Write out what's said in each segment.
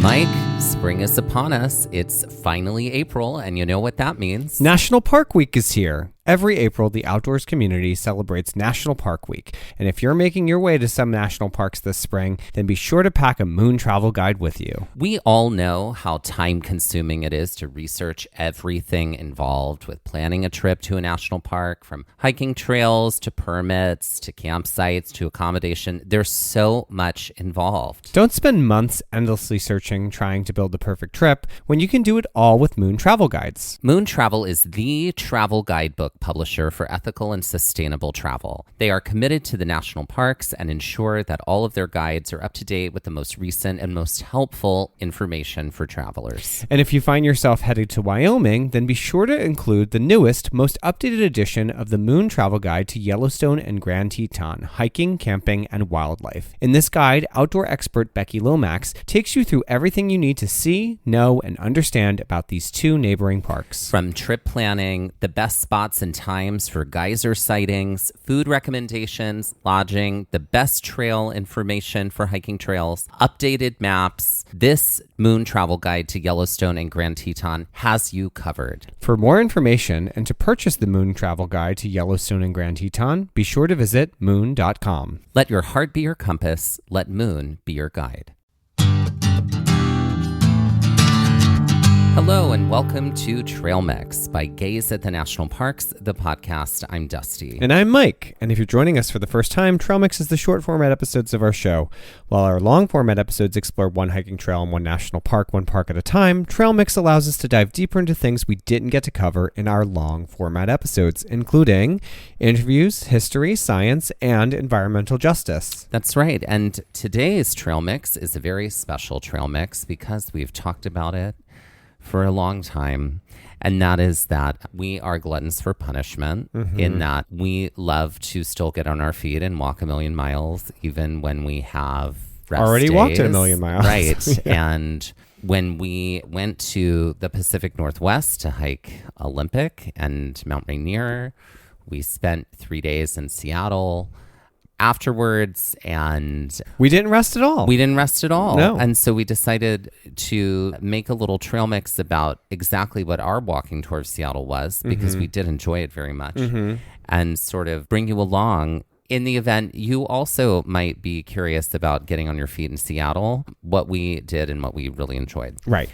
Mike, spring is upon us. It's finally April, and you know what that means. National Park Week is here. Every April, the outdoors community celebrates National Park Week. And if you're making your way to some national parks this spring, then be sure to pack a Moon Travel Guide with you. We all know how time-consuming it is to research everything involved with planning a trip to a national park, from hiking trails to permits to campsites to accommodation. There's so much involved. Don't spend months endlessly searching, trying to build the perfect trip, when you can do it all with Moon Travel Guides. Moon Travel is the travel guidebook publisher for ethical and sustainable travel. They are committed to the national parks and ensure that all of their guides are up to date with the most recent and most helpful information for travelers. And if you find yourself headed to Wyoming, then be sure to include the newest, most updated edition of the Moon Travel Guide to Yellowstone and Grand Teton, hiking, camping, and wildlife. In this guide, outdoor expert Becky Lomax takes you through everything you need to see, know, and understand about these two neighboring parks. From trip planning, the best spots and times for geyser sightings, food recommendations, lodging, the best trail information for hiking trails, updated maps, this Moon Travel Guide to Yellowstone and Grand Teton has you covered. For more information and to purchase the Moon Travel Guide to Yellowstone and Grand Teton, be sure to visit moon.com. Let your heart be your compass. Let Moon be your guide. Hello and welcome to Trail Mix by Gaze at the National Parks, the podcast. I'm Dusty. And I'm Mike. And if you're joining us for the first time, Trail Mix is the short format episodes of our show. While our long format episodes explore one hiking trail in one national park, one park at a time, Trail Mix allows us to dive deeper into things we didn't get to cover in our long format episodes, including interviews, history, science, and environmental justice. That's right. And today's Trail Mix is a very special Trail Mix because we've talked about it for a long time, and that is that we are gluttons for punishment, in that we love to still get on our feet and walk a million miles even when we have rest Already days. walked a million miles. Right. Yeah. And when we went to the Pacific Northwest to hike Olympic and Mount Rainier, we spent 3 days in Seattle afterwards, and We didn't rest at all. No. And so we decided to make a little trail mix about exactly what our walking tour of Seattle was, because we did enjoy it very much, and sort of bring you along in the event you also might be curious about getting on your feet in Seattle, what we did and what we really enjoyed. Right.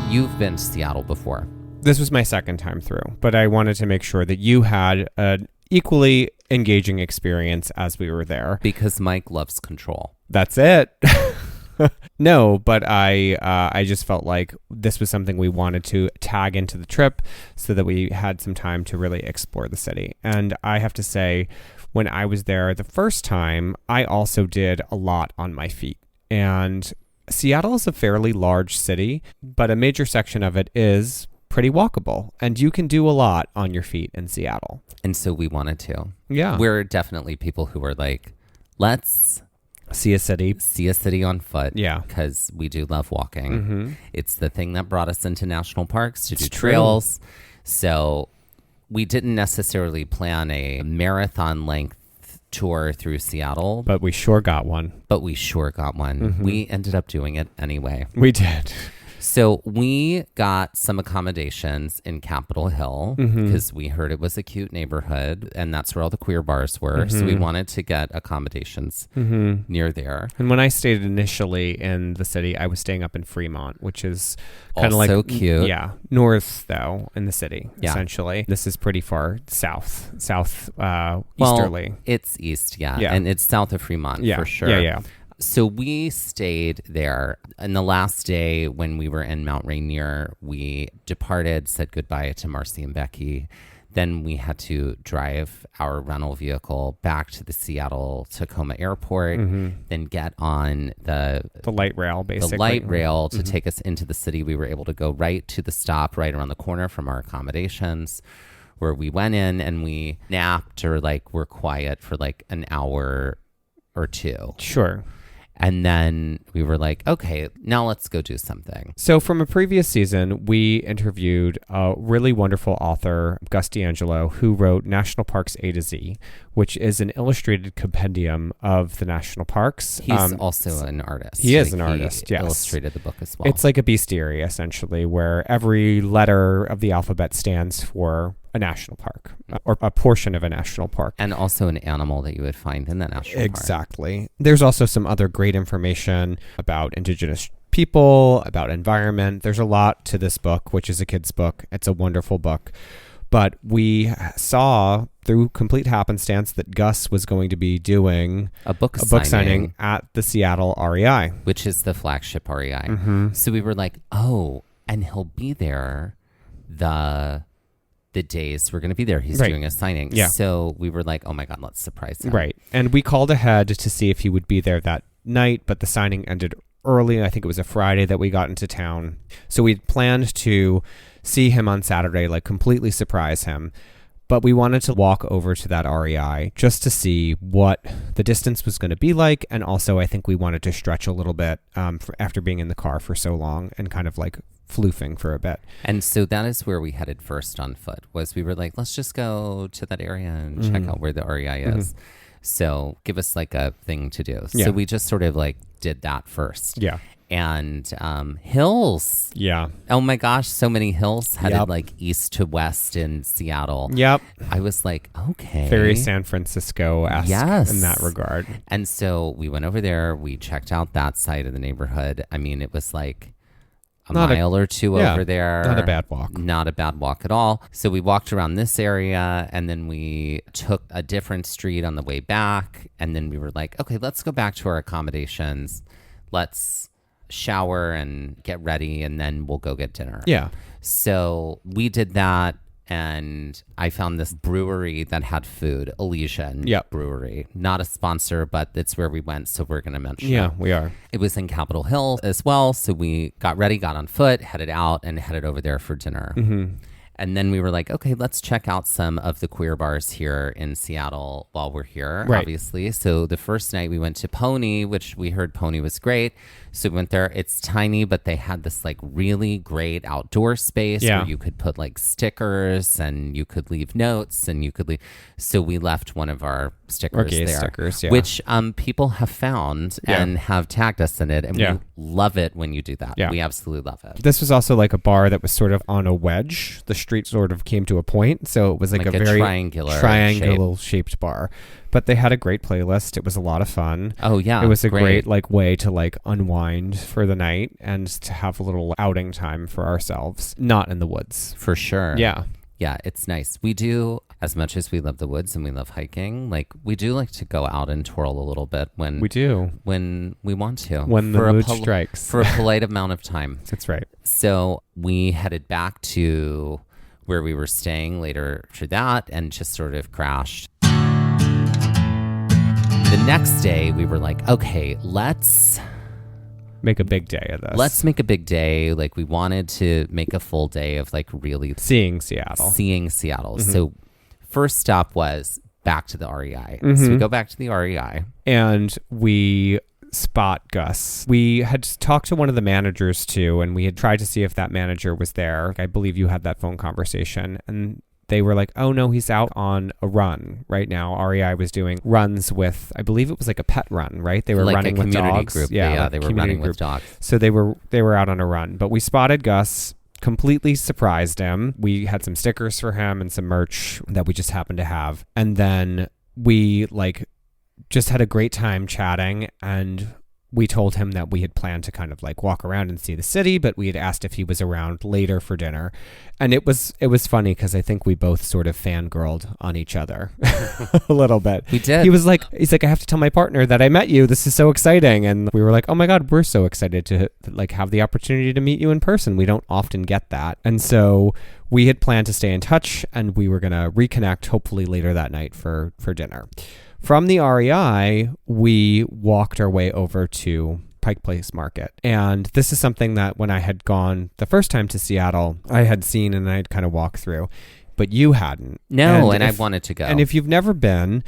You've been to Seattle before. This was my second time through, but I wanted to make sure that you had an equally engaging experience as we were there. Because Mike loves control. That's it. No, but I just felt like this was something we wanted to tag into the trip so that we had some time to really explore the city. And I have to say, when I was there the first time, I also did a lot on my feet. And Seattle is a fairly large city, but a major section of it is pretty walkable, and you can do a lot on your feet in Seattle. And so we wanted to. Yeah. We're definitely people who are like, let's See a city. see a city on foot. Yeah. Because we do love walking. It's the thing that brought us into national parks to do true. trails. So we didn't necessarily plan a marathon length tour through Seattle, But we sure got one. but we sure got one. We ended up doing it anyway. We did. So we got some accommodations in Capitol Hill because we heard it was a cute neighborhood and that's where all the queer bars were. So we wanted to get accommodations near there. And when I stayed initially in the city, I was staying up in Fremont, which is kind of Also like cute. Yeah, north though in the city. Yeah. Essentially, this is pretty far south, Well, easterly. it's east, yeah. Yeah. And it's south of Fremont Yeah, for sure. yeah. So we stayed there. And the last day when we were in Mount Rainier, we departed, said goodbye to Marcy and Becky. Then we had to drive our rental vehicle back to the Seattle Tacoma Airport, then get on the light rail, basically. the light rail to take us into the city. We were able to go right to the stop right around the corner from our accommodations, where we went in and we napped or like were quiet for like an hour or two. Sure. And then we were like, okay, now let's go do something. So from a previous season, we interviewed a really wonderful author, Gus D'Angelo, who wrote National Parks A to Z, which is an illustrated compendium of the national parks. He's also an artist. He is an artist, he yes. illustrated the book as well. It's like a bestiary, essentially, where every letter of the alphabet stands for a national park or a portion of a national park. And also an animal that you would find in that national park. Exactly. There's also some other great information about indigenous people, about environment. There's a lot to this book, which is a kid's book. It's a wonderful book. But we saw through complete happenstance that Gus was going to be doing a book signing at the Seattle REI, which is the flagship REI. Mm-hmm. So we were like, oh, and he'll be there the days we're going to be there. He's doing a signing. Yeah. So we were like, oh my God, let's surprise him. Right. And we called ahead to see if he would be there that night, but the signing ended early. I think it was a Friday that we got into town. So we planned to see him on Saturday, like completely surprise him. But we wanted to walk over to that REI just to see what the distance was going to be like. And also, I think we wanted to stretch a little bit after being in the car for so long and kind of like floofing for a bit. And so that is where we headed first on foot, was we were like, let's just go to that area and check out where the REI is. So give us like a thing to do. Yeah. So we just sort of like did that first. Yeah. And hills. Yeah. Oh my gosh, so many hills headed Yep. like east to west in Seattle. Yep. I was like, okay. Very San Francisco-esque Yes. in that regard. And so we went over there. We checked out that side of the neighborhood. I mean, it was like a mile or two over there. Not a bad walk. Not a bad walk at all. So we walked around this area and then we took a different street on the way back. And then we were like, okay, let's go back to our accommodations. Let's shower and get ready and then we'll go get dinner. Yeah. So we did that. And I found this brewery that had food, Elysian Brewery. Not a sponsor, but it's where we went, so we're going to mention Yeah, it. we are. It was in Capitol Hill as well, so we got ready, got on foot, headed out, and headed over there for dinner. Mm-hmm. And then we were like, okay, let's check out some of the queer bars here in Seattle while we're here, Right. obviously. So the first night we went to Pony, which we heard Pony was great. So we went there. It's tiny, but they had this like really great outdoor space where you could put like stickers and you could leave notes and you could leave. So we left one of our stickers there, stickers, which people have found and have tagged us in it. And we love it when you do that. Yeah. We absolutely love it. This was also like a bar that was sort of on a wedge. The street sort of came to a point. So it was like a very triangular shaped bar. But they had a great playlist. It was a lot of fun. Oh, yeah. It was a great like way to like unwind for the night and to have a little outing time for ourselves. Not in the woods. For sure. Yeah. Yeah, it's nice. We do, as much as we love the woods and we love hiking, like we do like to go out and twirl a little bit when we do. When we want to. When the mood strikes. For a polite amount of time. That's right. So we headed back to where we were staying later for that and just sort of crashed. The next day we were like, okay, let's make a big day of this. Let's make a big day. Like we wanted to make a full day of like really seeing Seattle. Mm-hmm. So first stop was back to the REI. Mm-hmm. So we go back to the REI. And we spot Gus. We had talked to one of the managers too, and we had tried to see if that manager was there. I believe you had that phone conversation. And they were like, oh no, he's out on a run right now. REI was doing runs with, I believe it was like a pet run, right? They were like running a with community dogs. Group. Yeah, they were running with dogs. So they were out on a run. But we spotted Gus, completely surprised him. We had some stickers for him and some merch that we just happened to have. And then we like just had a great time chatting, and we told him that we had planned to kind of like walk around and see the city, but we had asked if he was around later for dinner. And it was funny because I think we both sort of fangirled on each other a little bit. We did. He's like, I have to tell my partner that I met you. This is so exciting. And we were like, oh my God, we're so excited to like have the opportunity to meet you in person. We don't often get that. And so we had planned to stay in touch, and we were going to reconnect hopefully later that night for dinner. From the REI, we walked our way over to Pike Place Market. And this is something that when I had gone the first time to Seattle, I had seen and I'd kind of walked through. but you hadn't. No, and I wanted to go. And if you've ever been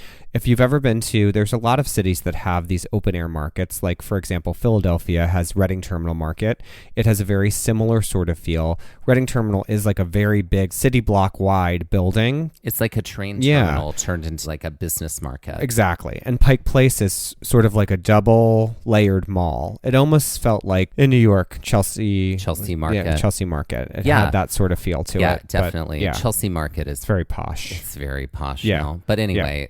to, there's a lot of cities that have these open air markets. Like, for example, Philadelphia has Reading Terminal Market. It has a very similar sort of feel. Reading Terminal is like a very big city block wide building. It's like a train terminal turned into like a business market. Exactly. And Pike Place is sort of like a double layered mall. It almost felt like in New York, Chelsea Market. Yeah, Chelsea Market. It had that sort of feel to it. Yeah, definitely. Chelsea Market is very posh. It's very posh now. But anyway,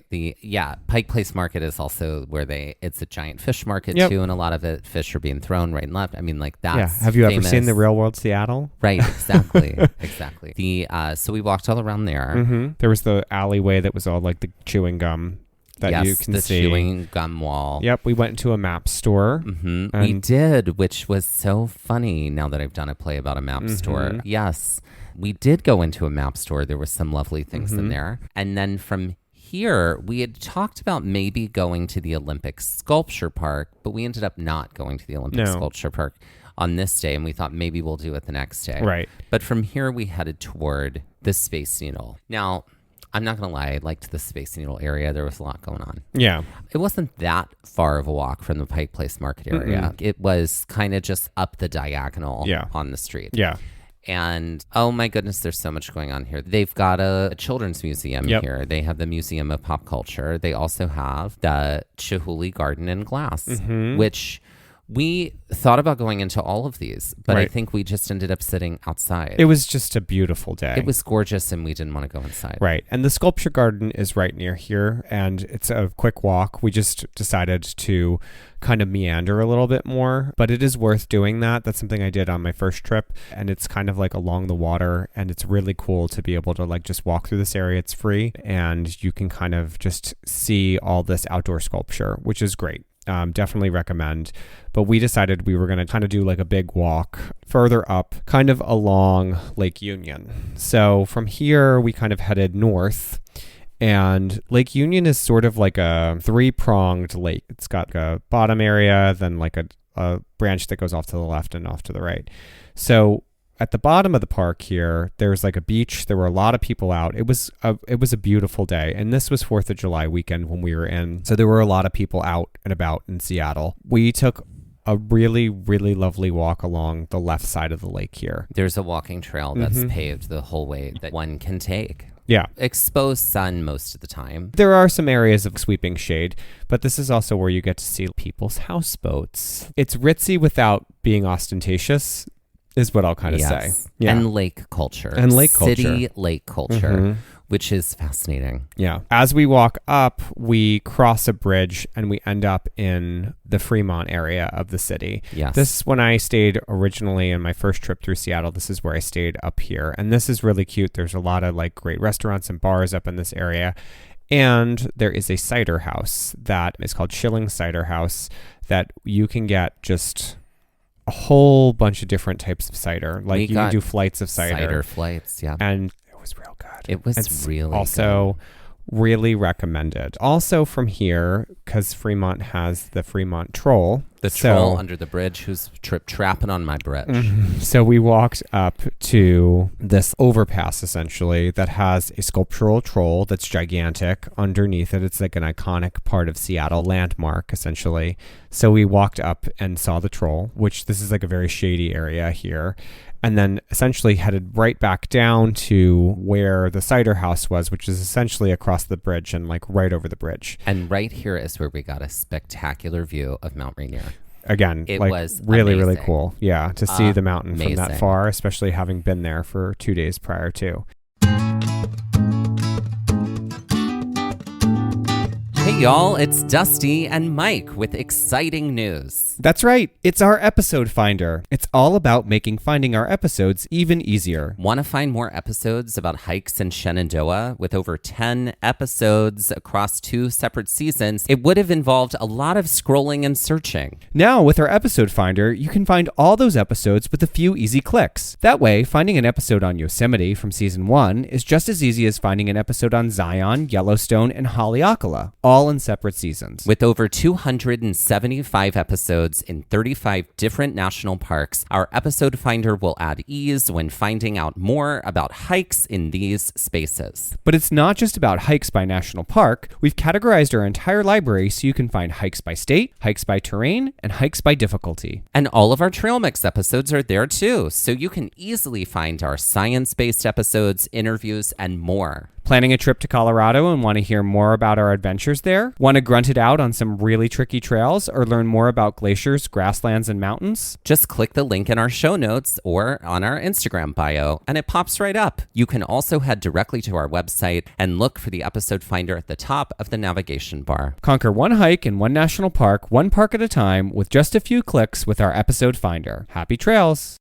Pike Place Market is also where it's a giant fish market too, and a lot of fish are being thrown right and left. I mean, like that's Have you ever seen The Real World Seattle? Right, exactly. Exactly. So we walked all around there. Mm-hmm. There was the alleyway that was all like the chewing gum that you can see. The chewing gum wall. Yep, we went into a map store. Mm-hmm. We did, which was so funny now that I've done a play about a map store. Yes, we did go into a map store. There were some lovely things in there. And then from here, we had talked about maybe going to the Olympic Sculpture Park, but we ended up not going to the Olympic Sculpture Park on this day, and we thought maybe we'll do it the next day. Right. But from here, we headed toward the Space Needle. Now, I'm not going to lie, I liked the Space Needle area. There was a lot going on. Yeah. It wasn't that far of a walk from the Pike Place Market area. It was kind of just up the diagonal on the street. Yeah. And oh my goodness, there's so much going on here. They've got a children's museum here. They have the Museum of Pop Culture. They also have the Chihuly Garden and Glass, which we thought about going into all of these, but I think we just ended up sitting outside. It was just a beautiful day. It was gorgeous, and we didn't want to go inside. Right. And the Sculpture Garden is right near here, and it's a quick walk. We just decided to kind of meander a little bit more, but it is worth doing that. That's something I did on my first trip, and it's kind of like along the water, and it's really cool to be able to like just walk through this area. It's free, and you can kind of just see all this outdoor sculpture, which is great. Definitely recommend. But we decided we were going to kind of do like a big walk further up, kind of along Lake Union. So from here, we kind of headed north. And Lake Union is sort of like a three-pronged lake. It's got a bottom area, then like a branch that goes off to the left and off to the right. So at the bottom of the park here, there's like a beach. There were a lot of people out. It was a beautiful day. And this was 4th of July weekend when we were in. So there were a lot of people out and about in Seattle. We took a really, really lovely walk along the left side of the lake here. There's a walking trail that's paved the whole way that one can take. Yeah. Exposed sun most of the time. There are some areas of sweeping shade, but this is also where you get to see people's houseboats. It's ritzy without being ostentatious, is what I'll kind of say. Yeah. And lake culture. City lake culture, which is fascinating. Yeah. As we walk up, we cross a bridge and we end up in the Fremont area of the city. Yes. This, when I stayed originally in my first trip through Seattle, this is where I stayed up here. And this is really cute. There's a lot of like great restaurants and bars up in this area. And there is a cider house that is called Schilling Cider House that you can get just a whole bunch of different types of cider. Like you can do flights of cider. Cider flights, yeah. And it was real good. It was really also really recommended. Also from here, because Fremont has the Fremont Troll. The troll under the bridge who's trapping on my bridge. So we walked up to this overpass, essentially, that has a sculptural troll that's gigantic. Underneath it, it's like an iconic part of Seattle, landmark, essentially. So we walked up and saw the troll, which this is like a very shady area here. And then essentially headed right back down to where the cider house was, which is essentially across the bridge and like right over the bridge. And right here is where we got a spectacular view of Mount Rainier. Again, it like was really, amazing. really cool. Yeah, to see the mountain from that far, especially having been there for 2 days prior to. Hey y'all, it's Dusty and Mike with exciting news. That's right, it's our episode finder. It's all about making finding our episodes even easier. Want to find more episodes about hikes in Shenandoah? With over 10 episodes across 2 separate seasons, it would have involved a lot of scrolling and searching. Now, with our episode finder, you can find all those episodes with a few easy clicks. That way, finding an episode on Yosemite from season 1 is just as easy as finding an episode on Zion, Yellowstone, and Haleakala, all all in separate seasons. With over 275 episodes in 35 different national parks, our episode finder will add ease when finding out more about hikes in these spaces. But it's not just about hikes by national park. We've categorized our entire library so you can find hikes by state, hikes by terrain, and hikes by difficulty. And all of our Trail Mix episodes are there too, so you can easily find our science-based episodes, interviews, and more. Planning a trip to Colorado and want to hear more about our adventures there? Want to grunt it out on some really tricky trails or learn more about glaciers, grasslands, and mountains? Just click the link in our show notes or on our Instagram bio, and it pops right up. You can also head directly to our website and look for the episode finder at the top of the navigation bar. Conquer one hike in one national park, one park at a time, with just a few clicks with our episode finder. Happy trails!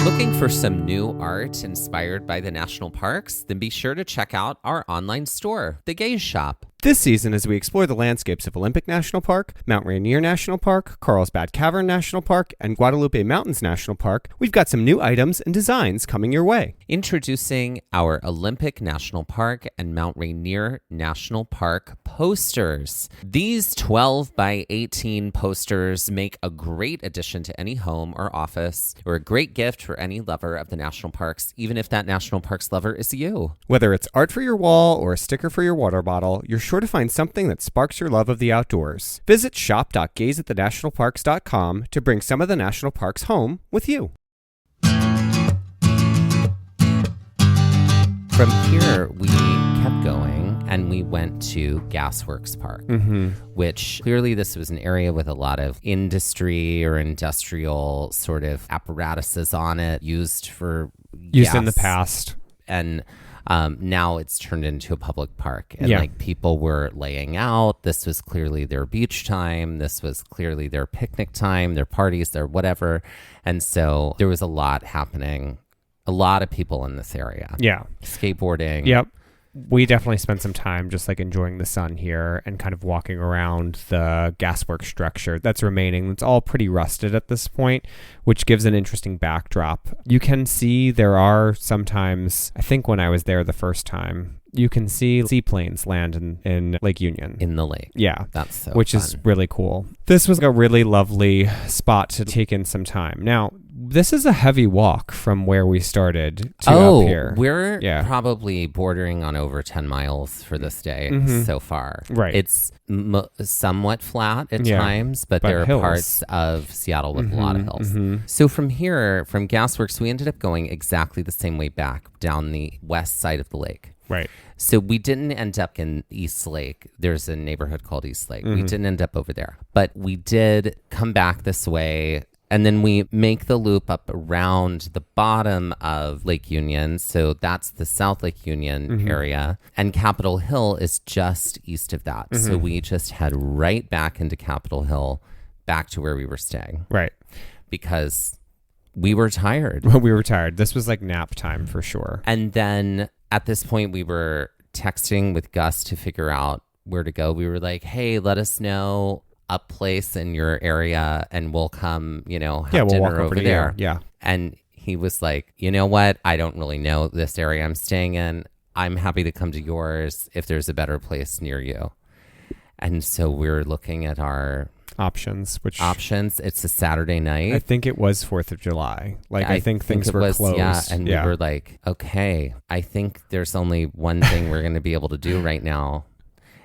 Looking for some new art inspired by the national parks? Then be sure to check out our online store, The Gaze Shop. This season, as we explore the landscapes of Olympic National Park, Mount Rainier National Park, Carlsbad Cavern National Park, and Guadalupe Mountains National Park, we've got some new items and designs coming your way. Introducing our Olympic National Park and Mount Rainier National Park posters. These 12 by 18 posters make a great addition to any home or office, or a great gift for any lover of the national parks, even if that national parks lover is you. Whether it's art for your wall or a sticker for your water bottle, you're sure to find something that sparks your love of the outdoors. Visit shop.gazeatthenationalparks.com to bring some of the national parks home with you. From here, we kept going and we went to Gasworks Park, which clearly this was an area with a lot of industry or industrial sort of apparatuses on it used for Used gas. in the past. And now it's turned into a public park, and Yeah. like people were laying out. This was clearly their beach time. This was clearly their picnic time, their parties, their whatever. And so there was a lot happening. A lot of people in this area. Yeah. Skateboarding. Yep. We definitely spent some time just like enjoying the sun here and kind of walking around the gasworks structure that's remaining. It's all pretty rusted at this point, which gives an interesting backdrop. You can see there are sometimes, I think when I was there the first time, you can see seaplanes land in Lake Union. In the lake. Yeah. That's so Which fun. is really cool. This was a really lovely spot to take in some time. Now, this is a heavy walk from where we started to up here. We're Yeah. probably bordering on over 10 miles for this day so far. Right. It's somewhat flat at Yeah. times, but But there are hills. parts of Seattle with a lot of hills. So from here, from Gasworks, we ended up going exactly the same way back down the west side of the lake. Right. So we didn't end up in East Lake. There's a neighborhood called East Lake. We didn't end up over there, but we did come back this way. And then we make the loop up around the bottom of Lake Union. So that's the South Lake Union area. And Capitol Hill is just east of that. So we just head right back into Capitol Hill, back to where we were staying, Right. because we were tired. We were tired. This was like nap time for sure. And then at this point, we were texting with Gus to figure out where to go. We were like, hey, let us know a place in your area and we'll come, have We'll dinner walk over over to there. you. Yeah. And he was like, you know what? I don't really know this area I'm staying in. I'm happy to come to yours if there's a better place near you. And so we're looking at our Options, which options. It's a Saturday night. I think it was 4th of July. Like, I think things it were was, closed. Yeah, and we were like, okay, I think there's only one thing we're going to be able to do right now.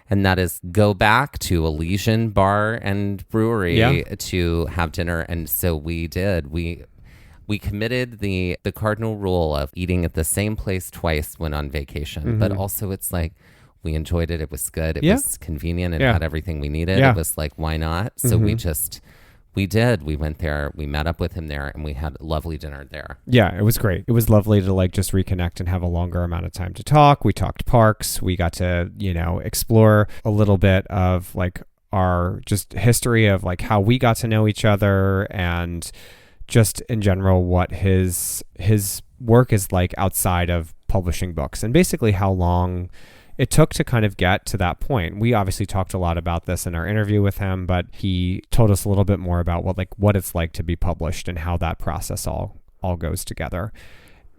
And that is go back to Elysian Bar and Brewery to have dinner. And so we did. We committed the cardinal rule of eating at the same place twice when on vacation. But also it's like, we enjoyed it. It was good. It was convenient and had everything we needed. Yeah. It was like, why not? So we did. We went there. We met up with him there and we had a lovely dinner there. Yeah, it was great. It was lovely to like just reconnect and have a longer amount of time to talk. We talked parks. We got to, explore a little bit of like our just history of like how we got to know each other and just in general what his work is like outside of publishing books and basically how long it took to kind of get to that point. We obviously talked a lot about this in our interview with him, but he told us a little bit more about what it's like to be published and how that process all goes together.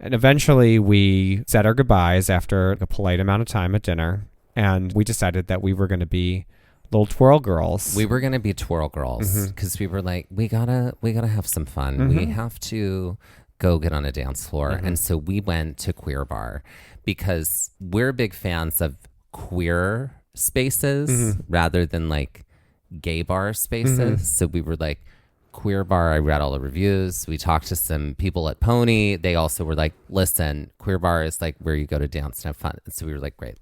And eventually we said our goodbyes after a polite amount of time at dinner. And we decided that we were going to be little twirl girls. We were going to be twirl girls because we were like, we gotta have some fun. We have to go get on a dance floor. And so we went to Queer Bar because we're big fans of queer spaces rather than like gay bar spaces. So we were like, Queer Bar. I read all the reviews. We talked to some people at Pony. They also were like, listen, Queer Bar is like where you go to dance and have fun. And so we were like, great.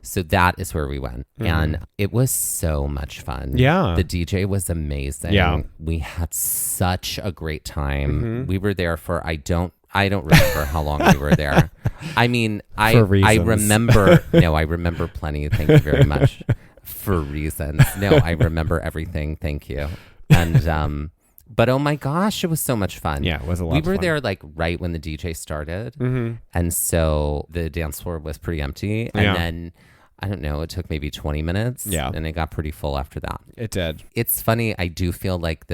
So that is where we went. And it was so much fun. Yeah. The DJ was amazing. Yeah. We had such a great time. We were there for, I don't remember how long we were there. I mean, I remember, no, I remember plenty. Thank you very much. For reasons. No, I remember everything. Thank you. And, but oh my gosh, it was so much fun. Yeah, it was a lot We of were fun. there like right when the DJ started. And so the dance floor was pretty empty. And then, I don't know, it took maybe 20 minutes. Yeah. And it got pretty full after that. It did. It's funny. I do feel like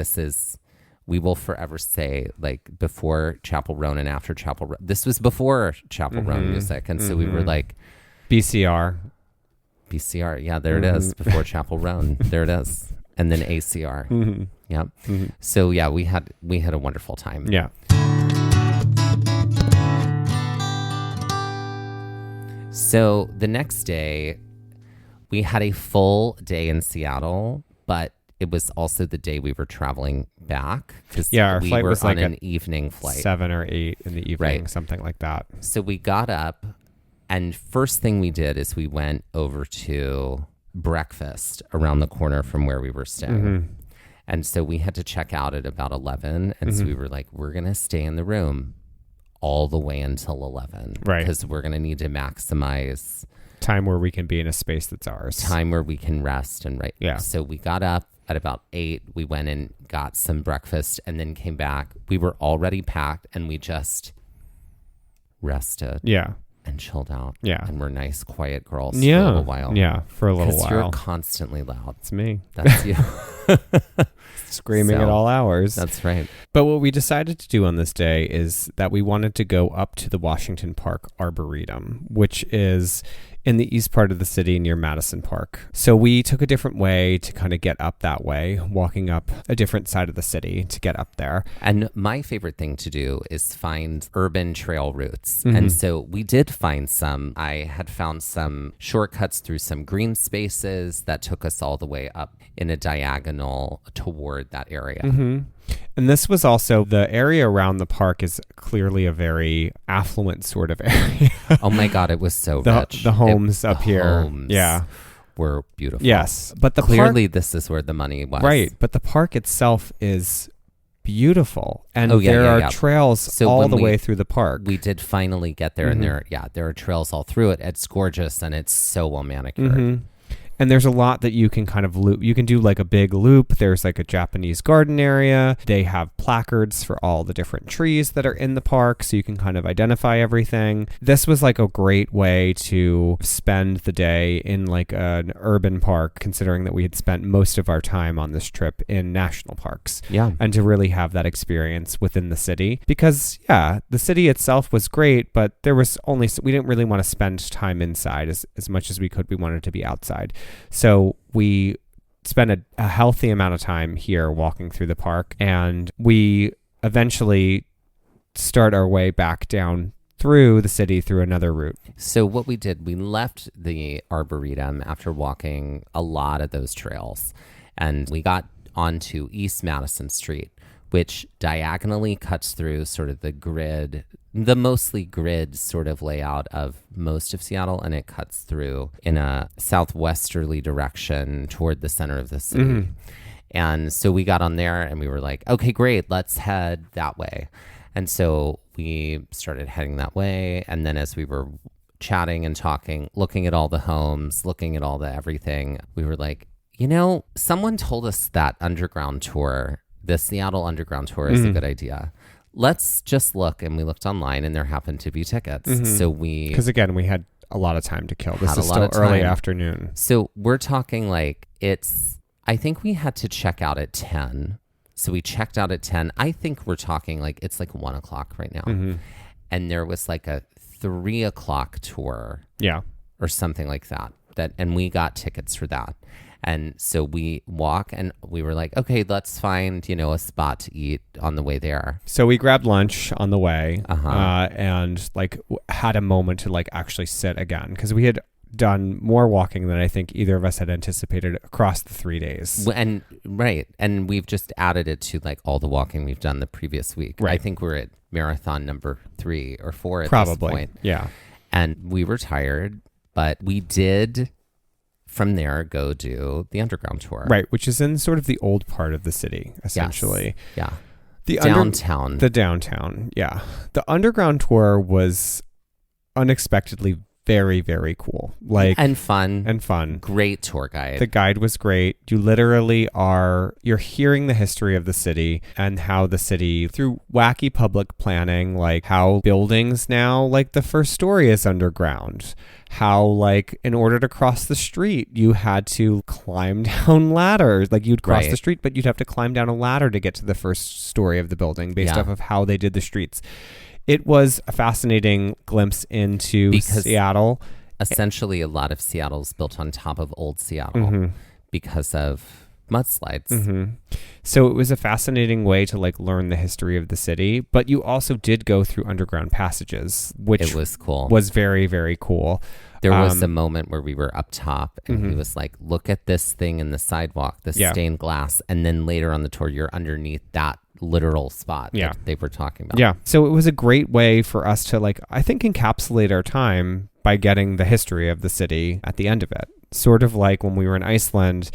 we will forever say like before Chapel Roan and after Chapel Roan. This was before Chapel Roan music. And so we were like. BCR. Yeah, there it is. Before Chapel Roan. There it is. And then ACR. Yeah. So yeah, we had a wonderful time. Yeah. So the next day, we had a full day in Seattle, but it was also the day we were traveling back because our we flight were was on like an evening flight. 7 or 8 in the evening, Right. something like that. So we got up, and first thing we did is we went over to breakfast around the corner from where we were staying. And so we had to check out at about 11. And so we were like, we're going to stay in the room all the way until 11. Right. Because we're going to need to maximize Time where we can be in a space that's ours. time where we can rest and Yeah. So we got up at about 8. We went and got some breakfast and then came back. We were already packed and we just rested Yeah. and chilled out. Yeah. And we're nice, quiet girls Yeah. for a little while. Yeah. For a little Because while. you're constantly loud. It's me. That's you. Screaming So, at all hours. That's right. But what we decided to do on this day is that we wanted to go up to the Washington Park Arboretum, which is in the east part of the city near Madison Park. So we took a different way to kind of get up that way, walking up a different side of the city to get up there. And my favorite thing to do is find urban trail routes. And so we did find some. I had found some shortcuts through some green spaces that took us all the way up in a diagonal toward that area. And this was also, the area around the park is clearly a very affluent sort of area. Oh my God, it was so The rich. homes up here. Homes Yeah. were beautiful. Yes. But the Clearly, this is where the money was. Right, but the park itself is beautiful, and Oh, yeah, there yeah, are yeah. trails So all when the we- way through the park. We did finally get there, and there are trails all through it. It's gorgeous, and it's so well manicured. And there's a lot that you can kind of loop. You can do like a big loop. There's like a Japanese garden area. They have placards for all the different trees that are in the park, so you can kind of identify everything. This was like a great way to spend the day in like an urban park, considering that we had spent most of our time on this trip in national parks. Yeah. And to really have that experience within the city. Because, yeah, the city itself was great, but there was only, we didn't really want to spend time inside as much as we could. We wanted to be outside. So we spent a healthy amount of time here walking through the park, and we eventually start our way back down through the city through another route. So what we did, we left the Arboretum after walking a lot of those trails, and we got onto East Madison Street, which diagonally cuts through sort of the mostly grid sort of layout of most of Seattle, and it cuts through in a southwesterly direction toward the center of the city. And so we got on there and we were like, okay, great, let's head that way. And so we started heading that way. And then as we were chatting and talking, looking at all the homes, looking at all the everything, we were like, you know, someone told us that underground tour, the Seattle Underground Tour is a good idea. Let's just look. And we looked online and there happened to be tickets. So Because again, we had a lot of time to kill. This Had a is lot still of early time. afternoon. So we're talking like I think we had to check out at 10. So we checked out at 10. I think we're talking like it's like 1 o'clock right now. and there was like a 3:00 tour Yeah. or something like that. And we got tickets for that. And so we walk and we were like, okay, let's find, a spot to eat on the way there. So we grabbed lunch on the way Uh-huh. and like had a moment to like actually sit again because we had done more walking than I think either of us had anticipated across the 3 days. And we've just added it to like all the walking we've done the previous week. Right. I think we're at marathon number 3 or 4 at Probably. this point. Yeah. And we were tired, but we did from there go do the underground tour. Right, which is in sort of the old part of the city, essentially. Yes. Yeah. The downtown. The downtown, yeah. The underground tour was unexpectedly very, very cool. And fun. And fun. Great tour guide. The guide was great. You literally you're hearing the history of the city and how the city, through wacky public planning, like how buildings now, like the first story is underground. How, like, in order to cross the street, you had to climb down ladders. Like, you'd cross Right. the street, but you'd have to climb down a ladder to get to the first story of the building based Yeah. off of how they did the streets. It was a fascinating glimpse into Because Seattle. Essentially, a lot of Seattle's built on top of old Seattle Mhm. because of mudslides. Mm-hmm. So it was a fascinating way to like learn the history of the city, but you also did go through underground passages, which It was cool. was very, very cool. There was a moment where we were up top and Mhm. he was like, look at this thing in the sidewalk, this Yeah. stained glass. And then later on the tour, you're underneath that literal spot Yeah. that they were talking about. Yeah. So it was a great way for us to like, I think, encapsulate our time by getting the history of the city at the end of it. Sort of like when we were in Iceland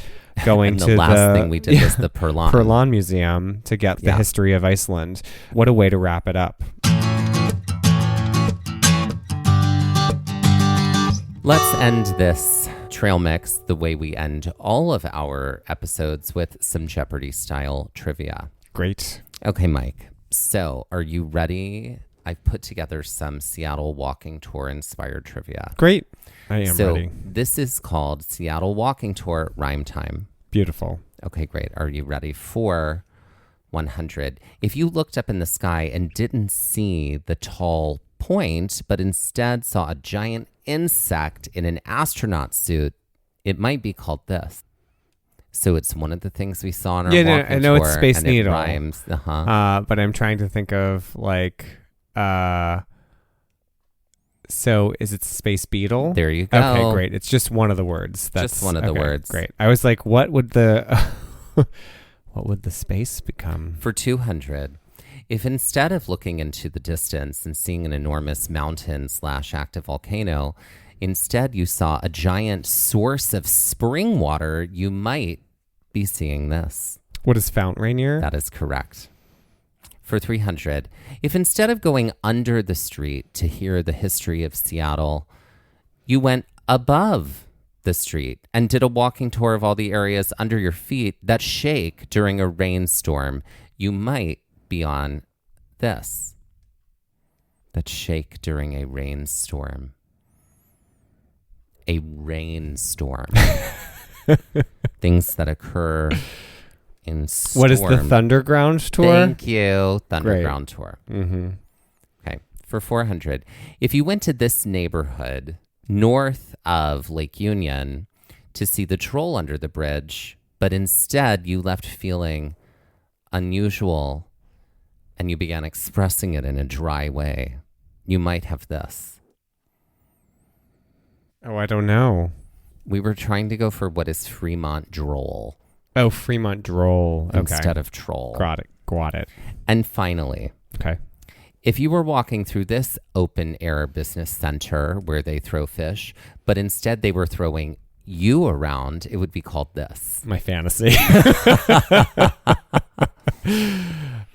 going And to the last thing we did was the Perlan. Perlan Museum to get the Yeah. history of Iceland. What a way to wrap it up. Let's end this trail mix the way we end all of our episodes with some Jeopardy style trivia. Great. Okay, Mike. So are you ready? I've put together some Seattle walking tour inspired trivia. Great. I am So ready. this is called Seattle Walking Tour Rhyme Time. Beautiful. Okay, great. Are you ready for 100? If you looked up in the sky and didn't see the tall point, but instead saw a giant insect in an astronaut suit, it might be called this. So it's one of the things we saw on our Yeah, no, walking I know tour. it's Space and Needle. It rhymes. Uh-huh. But I'm trying to think of like, so is it Space Beetle? There you go. Okay, great. It's just one of the words. Just one of the words. Great. I was like, what would the what would the space become? For 200, if instead of looking into the distance and seeing an enormous mountain / active volcano, instead you saw a giant source of spring water, you might be seeing this. What is Fount Rainier? That is correct. For 300, if instead of going under the street to hear the history of Seattle, you went above the street and did a walking tour of all the areas under your feet that shake during a rainstorm, you might be on this. That shake during a rainstorm. A rainstorm. Things that occur in storms. What is the Thunderground tour? Thank you. Thunderground tour. Mm-hmm. Okay. For 400, if you went to this neighborhood north of Lake Union to see the troll under the bridge, but instead you left feeling unusual and you began expressing it in a dry way, you might have this. Oh, I don't know. We were trying to go for what is Fremont droll Oh, Fremont Droll. Okay. instead of troll. Got it. And finally, Okay. if you were walking through this open air business center where they throw fish, but instead they were throwing you around, it would be called this. My fantasy.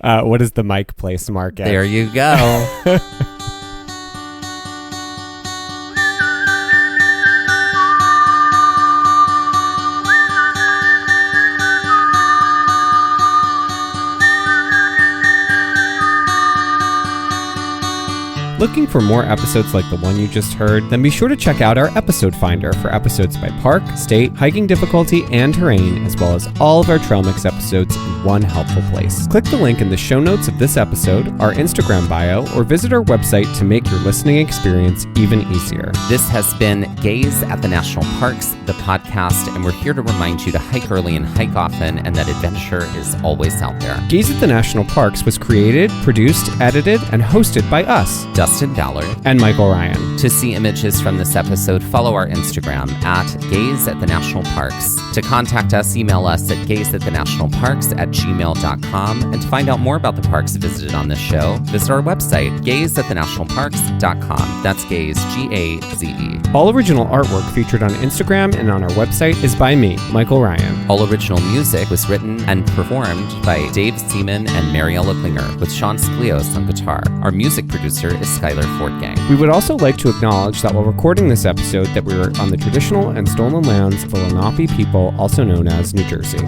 What is the Mike Place Market? There you go. Looking for more episodes like the one you just heard? Then be sure to check out our episode finder for episodes by park, state, hiking difficulty, and terrain, as well as all of our Trail Mix episodes in one helpful place. Click the link in the show notes of this episode, our Instagram bio, or visit our website to make your listening experience even easier. This has been Gaze at the National Parks, the podcast, and we're here to remind you to hike early and hike often, and that adventure is always out there. Gaze at the National Parks was created, produced, edited, and hosted by us, Dustin Ballard and Michael Ryan. To see images from this episode, follow our Instagram at Gaze at the National Parks. To contact us, email us at gazeatthenationalparks@gmail.com. And to find out more about the parks visited on this show, visit our website, gazeatthenationalparks.com. That's Gaze, G-A-Z-E. All original artwork featured on Instagram and on our website is by me, Michael Ryan. All original music was written and performed by Dave Seaman and Mariella Klinger, with Sean Sklios on guitar. Our music producer is Skylar Fortgang. We would also like to acknowledge that while recording this episode that we were on the traditional and stolen lands of the Lenape people, also known as New Jersey.